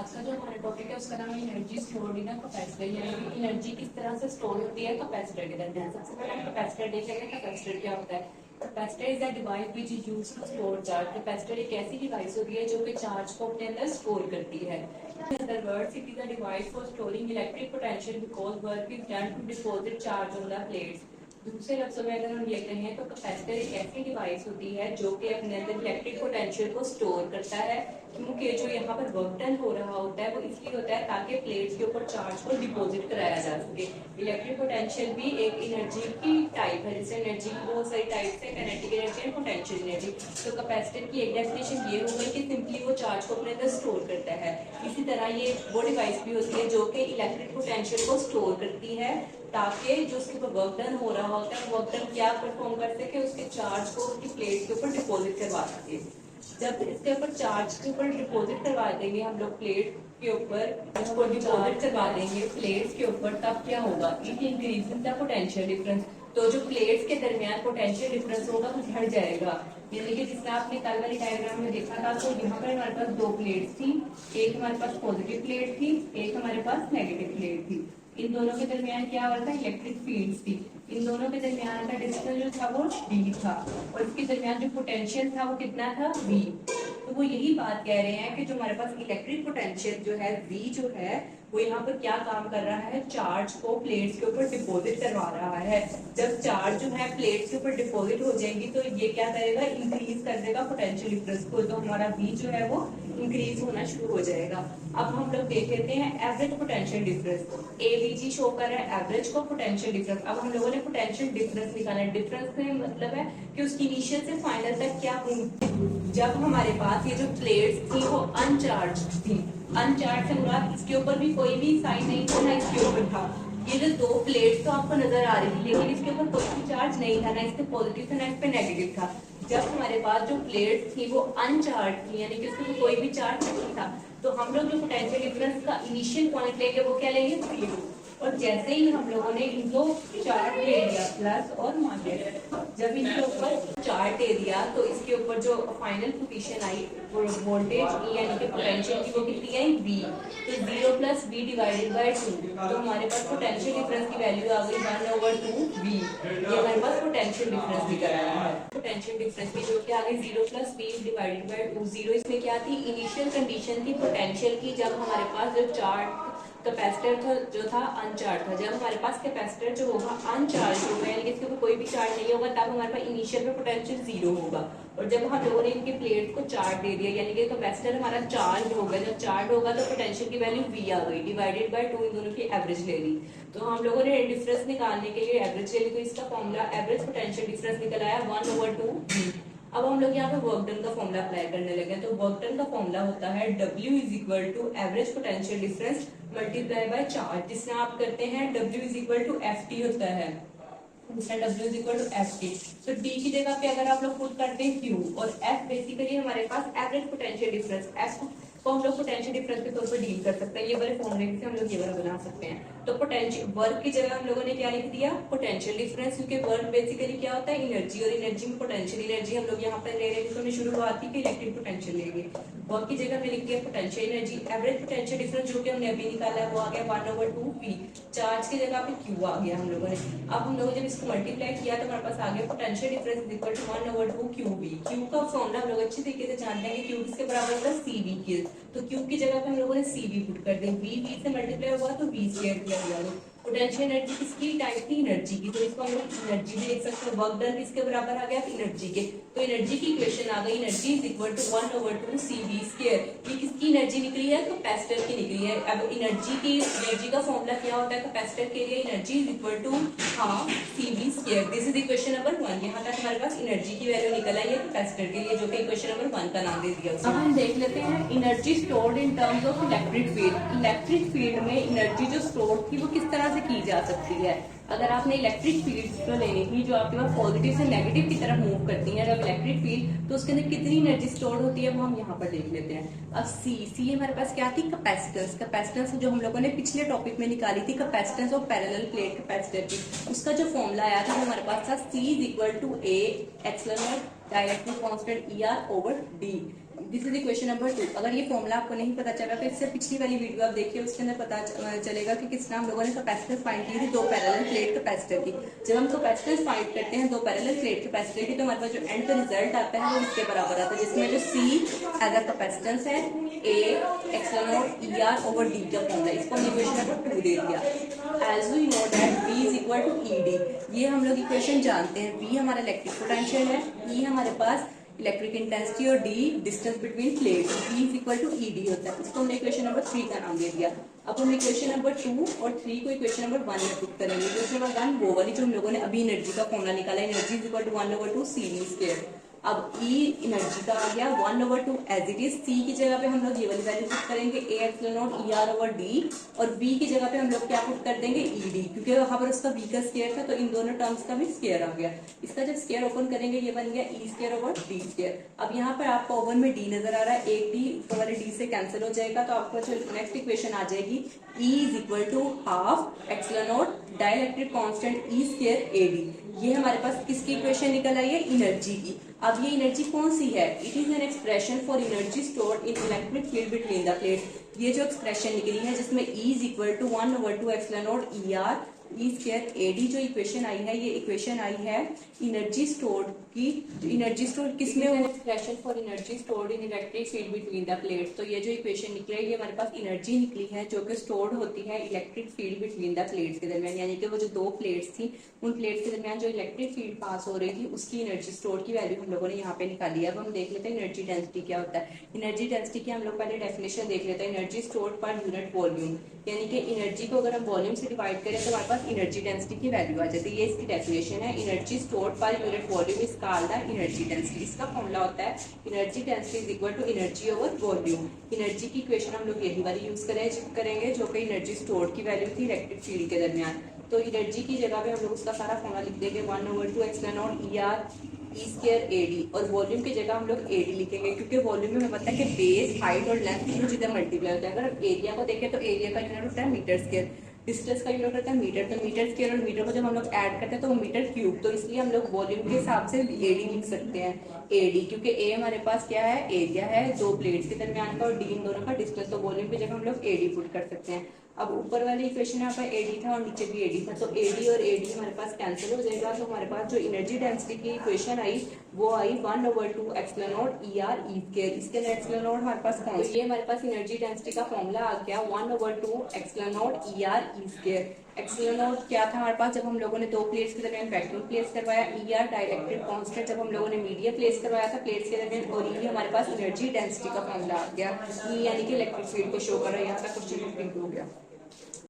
आज का जो हमारा टॉपिक है उसका नाम है एनर्जी स्टोर्ड इन कैपेसिटर, यानी कि एनर्जी किस तरह से स्टोर होती है कैपेसिटर के दरमियान। सबसे पहले हम कैपेसिटर देखेंगे। कैपेसिटर क्या होता है? Capacitor is a device which is used to store charge. Capacitor एक ऐसी डिवाइस होती है जो कि चार्ज को अपने अंदर स्टोर करती है। In other words, it is a device for storing electric potential because work is done to deposit charge on the plates. दूसरे लफ्जों में अगर हम ये कहें तो कैपेसिटर एक ऐसी डिवाइस होती है जो कि अपने अंदर इलेक्ट्रिक पोटेंशियल को स्टोर करता है, क्योंकि जो यहाँ पर वर्क डन हो रहा होता है वो इसलिए होता है ताकि प्लेट्स के ऊपर चार्ज को डिपॉजिट कराया जा सके। इलेक्ट्रिक पोटेंशियल भी एक एनर्जी की टाइप है, जैसे एनर्जी की बहुत सारी टाइप्स है, kinetic energy and potential energy. तो कैपेसिटर की एक डेफिनेशन ये हो गई कि सिंपली वो चार्ज को अपने अंदर स्टोर करता है। इसी तरह ये वो डिवाइस भी होती है जो कि इलेक्ट्रिक पोटेंशियल को स्टोर करती है ताकि जो उसके ऊपर वर्क डन हो रहा होता है वर्क डन क्या परफॉर्म कर सके, उसके चार्ज को उसकी प्लेट के ऊपर डिपॉजिट करवा सके। जब इसके ऊपर चार्ज के ऊपर डिपॉजिट करवा देंगे हम लोग प्लेट के ऊपर, इसको डिपॉजिट करवा देंगे प्लेट्स के ऊपर, तब क्या होगा? It increases the potential difference. तो जो प्लेट्स के दरमियान पोटेंशियल डिफरेंस होगा वो बढ़ जाएगा। यानी कि जिसमें आपने कल वाली डायग्राम में देखा था, तो यहाँ पर हमारे पास दो प्लेट्स थी, एक हमारे पास पॉजिटिव प्लेट थी, एक हमारे पास नेगेटिव प्लेट थी। इन दोनों के दरमियान क्या हुआ था? इलेक्ट्रिक फील्ड्स थी। इन दोनों के दरमियान का डिस्टेंस जो था वो d था और इसके दरमियान जो पोटेंशियल था वो कितना था? v। तो वो यही बात कह रहे हैं कि जो हमारे पास इलेक्ट्रिक पोटेंशियल जो है v जो है वो यहाँ पर क्या काम कर रहा है? चार्ज को प्लेट्स के ऊपर डिपॉजिट करवा रहा है। जब चार्ज जो है प्लेट्स के ऊपर डिपॉजिट हो जाएंगी तो ये क्या करेगा? इंक्रीज कर देगा पोटेंशियल डिफरेंस को, तो हमारा v जो है वो इंक्रीज होना शुरू हो जाएगा। अब हम लोग देख लेते हैं average potential difference. AVG show कर रहा है एवरेज को पोटेंशियल डिफरेंस। अब हम लोगों ने पोटेंशियल डिफरेंस निकाला है। डिफरेंस का मतलब है कि उसकी इनिशियल से फाइनल तक क्या होगी। जब हमारे पास ये जो प्लेट्स थी वो अनचार्ज थी, अनचार्ज से मुराद इसके ऊपर भी कोई भी साइन नहीं था ना इसके ऊपर था। ये जो दो प्लेट्स तो आपको नजर आ रही थी लेकिन इसके ऊपर कोई भी चार्ज नहीं था, ना इस पे पॉजिटिव था ना इस पे नेगेटिव था। जब हमारे पास जो प्लेट्स थी वो अनचार्ज थी, यानी कि उसके ऊपर कोई भी चार्ज नहीं था, तो हम लोग जो पोटेंशियल डिफरेंस का इनिशियल पॉइंट लेंगे वो क्या लेंगे? 0। और जैसे ही हम लोगों ने इनको चार्ट दे दिया प्लस और माइनस, जब इनके ऊपर चार्ट दे दिया तो इसके ऊपर जो फाइनल पोजीशन आई वो वोल्टेज E यानी कि पोटेंशियल की वो कितनी आई? V। तो 0 प्लस V डिवाइडेड बाय 2, तो हमारे पास पोटेंशियल डिफरेंस की वैल्यू आ गई 1/2V। ये हमारे पास पोटेंशियल डिफरेंस निकल आया है। पोटेंशियल डिफरेंस की जो क्या आ गई? 0 प्लस V डिवाइडेड बाय 2। 0 इसमें क्या थी? इनिशियल कंडीशन थी पोटेंशियल की, जब हमारे पास जो चार्ट कैपेसिटर जो था अनचार्ज था। जब हमारे पास कैपेसिटर जो होगा अनचार्ज होगा, यानी कि इसके ऊपर कोई भी चार्ज नहीं होगा, तब हमारे पास इनिशियल में पोटेंशियल 0 होगा। और जब हम लोगों ने इनके प्लेट को चार्ज दे दिया, यानी कि कैपेसिटर हमारा चार्ज होगा, जब चार्ज होगा तो पोटेंशियल की वैल्यू v आ गई डिवाइडेड बाय 2, इन दोनों की एवरेज ले ली। तो हम लोगों ने डिफरेंस निकालने के लिए एवरेज ले ली, तो इसका फॉर्मूला एवरेज पोटेंशियल डिफरेंस निकल आया 1/2v। अब हम लोग यहाँ पे वर्क डन का फॉर्मूला अप्लाई करने लगे, तो वर्क डन का फॉर्मूला होता है W is equal to average potential difference multiply by charge, जिसमें आप करते हैं W is equal to FT होता है, W is equal to FT। तो D की जगह पे अगर आप लोग पुट करते हैं Q और F बेसिकली हमारे पास एवरेज पोटेंशियल डिफरेंस, F को हम लोग पोटेंशियल डिफरेंस के तौर पर डील कर सकते हैं। ये वाले फॉर्मूले से हम लोग ये वाला बना सकते हैं। तो पोटेंशियल वर्क की जगह हम लोगों ने क्या लिख दिया? पोटेंशियल डिफरेंस, क्योंकि वर्क बेसिकली क्या होता है? एनर्जी, और एनर्जी में पोटेंशियल एनर्जी हम लोग यहाँ पर ले रहे थे, तो हमने शुरुआत की इलेक्ट्रिक पोटेंशियल लेंगे। वर्क की जगह में लिख दिया potential energy. Average potential difference जो कि हमने अभी निकाला है वो आ गया 1/2v। चार्ज की जगह पे Q आ गया हम लोगों ने। अब हम लोगों ने जब इसको मल्टीप्लाई किया तो हमारे पास आ गया potential difference is equal to 1/2qv। Q का फॉर्मूला हम लोग अच्छी तरीके से जानते हैं कि Q किसके बराबर होता है? CV के। तो Q की जगह पे हम लोगों ने CV पुट कर दें, V से मल्टीप्लाई हुआ तो V स्क्वायर किया गया। पोटेंशियल एनर्जी किसकी टाइप थी? एनर्जी की, तो इसको हम लोग एनर्जी भी लिख सकते हैं। वर्क डन किसके बराबर आ गया? एनर्जी के। तो एनर्जी की इक्वेशन आ गई, energy is equal to 1/2CV square. ये किसकी एनर्जी निकली है? कैपेसिटर की निकली है। अब एनर्जी का फॉर्मूला क्या होता है कैपेसिटर के लिए? Energy is equal to half CV square. This is equation number 1। यहाँ तक हमारे पास एनर्जी की वैल्यू निकल आई है कैपेसिटर के लिए, जो कि इक्वेशन नंबर 1 का नाम दे दिया। अब हम देख लेते हैं energy stored in terms of electric field. Electric field में एनर्जी जो स्टोर थी वो किस तरह से की जा सकती है? अगर आपने इलेक्ट्रिक फील्ड तो लेनी थी जो आपके पास पॉजिटिव से नेगेटिव की तरफ मूव करती है, जब इलेक्ट्रिक फील्ड, तो उसके अंदर कितनी एनर्जी स्टोर होती है वो हम यहाँ पर देख लेते हैं। अब सी हमारे पास क्या थी? कैपेसिटेंस। कैपेसिटेंस जो हम लोगों ने पिछले टॉपिक में निकाली थी, capacitance of parallel plate capacitor की, उसका जो फॉर्मूला आया था हमारे पास था C is equal to A epsilon naught dielectric constant ER/D। This is equation number 2। अगर ये फॉर्मूला आपको नहीं पता चला तो इससे पिछली वाली वीडियो आप देखिए, उसके अंदर पता चलेगा कि किस तरह हम लोगों ने कैपेसिटेंस फाइंड की थी दो पैरेलल प्लेट कैपेसिटर की। जब हम कैपेसिटेंस फाइंड करते हैं दो पैरेलल प्लेट कैपेसिटर की, तो हमारे पास जो एंड का रिजल्ट आता है वो इसके बराबर आता है, जिसमें जो C एज अ कैपेसिटेंस है, A epsilon naught ER over D का फॉर्मूला, इसको हमने इक्वेशन नंबर 2 दे दिया। As we know that V is equal to ED, ये हम लोग इक्वेशन जानते हैं। V हमारा इलेक्ट्रिक पोटेंशियल है, E हमारे पास इलेक्ट्रिक इंटेंसिटी और D distance between plate, V is equal to ED होता है। इसको हमने इक्वेशन नंबर 3 का नाम दे दिया। अब हम इक्वेशन नंबर 2 और 3 को इक्वेशन नंबर 1 में पुट करेंगे। इक्वेशन नंबर 1 वो वाली जो हम लोगों ने अभी एनर्जी का फॉर्मूला निकाला, energy is equal to 1/2 CV square. अब E एनर्जी का आ गया 1/2 एज इट इज। C की जगह पे हम लोग ये वाली वैल्यू पुट करेंगे A epsilon naught ER over D, और V की जगह पे हम लोग क्या पुट कर देंगे ED, क्योंकि वहां पर उसका V का स्क्वायर था तो इन दोनों टर्म्स का भी स्क्वायर आ गया। इसका जब स्क्वायर ओपन करेंगे ये बन गया E square over D square. अब यहाँ पर आपको ओवन में D नजर आ रहा है, एक D ऊपर वाले D से कैंसिल हो जाएगा, तो आपको जो नेक्स्ट इक्वेशन आ जाएगी E is equal to half epsilon naught dielectric constant E square AD। ये हमारे पास किसकी इक्वेशन निकल आई है? एनर्जी की। अब ये एनर्जी कौन सी है? It is an expression for energy stored in electric field between the plates. ये जो एक्सप्रेशन निकली है जिसमें E is equal to 1/2 epsilon naught ER E square AD, जो इक्वेशन आई है ये इक्वेशन आई है एनर्जी स्टोर्ड की। एनर्जी स्टोर्ड किसमें? Expression for energy stored in electric field between the plates. तो ये जो इक्वेशन निकली है ये हमारे पास एनर्जी निकली है जो कि स्टोर्ड होती है electric field between the plates के दरमियान, यानी कि वो जो दो प्लेट्स थी उन प्लेट्स के दरमियान जो इलेक्ट्रिक फील्ड पास हो रही थी उसकी एनर्जी स्टोर्ड की वैल्यू हम लोगों ने यहाँ पे निकाली है। अब हम देख लेते हैं एनर्जी डेंसिटी क्या होता है। एनर्जी डेंसिटी की हम लोग पहले डेफिनेशन देख लेते हैं। Energy stored per unit volume, यानी कि एनर्जी को अगर हम वॉल्यूम से डिवाइड करें तो हमारे पास एनर्जी डेंसिटी की वैल्यू आ जाती है। ये इसकी डेफिनेशन है। Energy stored per unit volume is called the energy density. इसका फॉर्मूला होता है energy density is equal to energy over volume. Energy की इक्वेशन हम लोग यही वाली यूज करेंगे जो कि एनर्जी स्टोर्ड की वैल्यू थी इलेक्ट्रिक फील्ड के दरमियान। तो एनर्जी की जगह पे हम लोग उसका सारा फॉर्मूला लिख देंगे 1/2 epsilon naught ER E square AD, और वॉल्यूम की जगह हम लोग AD लिखेंगे क्योंकि वॉल्यूम में हमें पता है कि बेस, हाइट और लेंथ तीनों चीजें मल्टीप्लाई होता है। अगर हम एरिया को देखें तो एरिया का यूनिट होता है मीटर स्क्वायर, डिस्टेंस का यूनिट होता है मीटर, तो मीटर स्क्वायर और मीटर को जब हम लोग ऐड करते हैं तो वो मीटर क्यूब, तो इसलिए हम लोग वॉल्यूम के हिसाब से AD लिख सकते हैं AD, क्योंकि A हमारे पास क्या है? एरिया है दो प्लेट्स के दरमियान का, और D इन दोनों का डिस्टेंस, तो वॉल्यूम की जगह हम लोग AD पुट कर सकते हैं। अब ऊपर वाली इक्वेशन यहाँ पर AD था और नीचे भी AD था, तो AD और AD हमारे पास कैंसिल हो जाएगा, तो हमारे पास जो एनर्जी डेंसिटी की इक्वेशन आई वो आई 1/2 epsilon naught ER E square. इसके लिए एक्सएल नॉट हमारे पास कौन? तो ये हमारे पास एनर्जी डेंसिटी का फॉर्मूला आ गया 1/2 epsilon naught ER E square. XL not क्या था हमारे पास? जब हम लोगों ने दो प्लेट्स के दरमियान वैक्यूम प्लेस करवाया, ER डाइलेक्ट्रिक कांस्टेंट जब हम लोगों ने मीडिया प्लेस करवाया था प्लेट्स के दरमियान, और E हमारे पास एनर्जी डेंसिटी का फॉर्मूला आ गया। E यानी कि इलेक्ट्रिक फील्ड को शो कर रहा है। यहाँ तक क्वेश्चन कंप्लीट हो गया।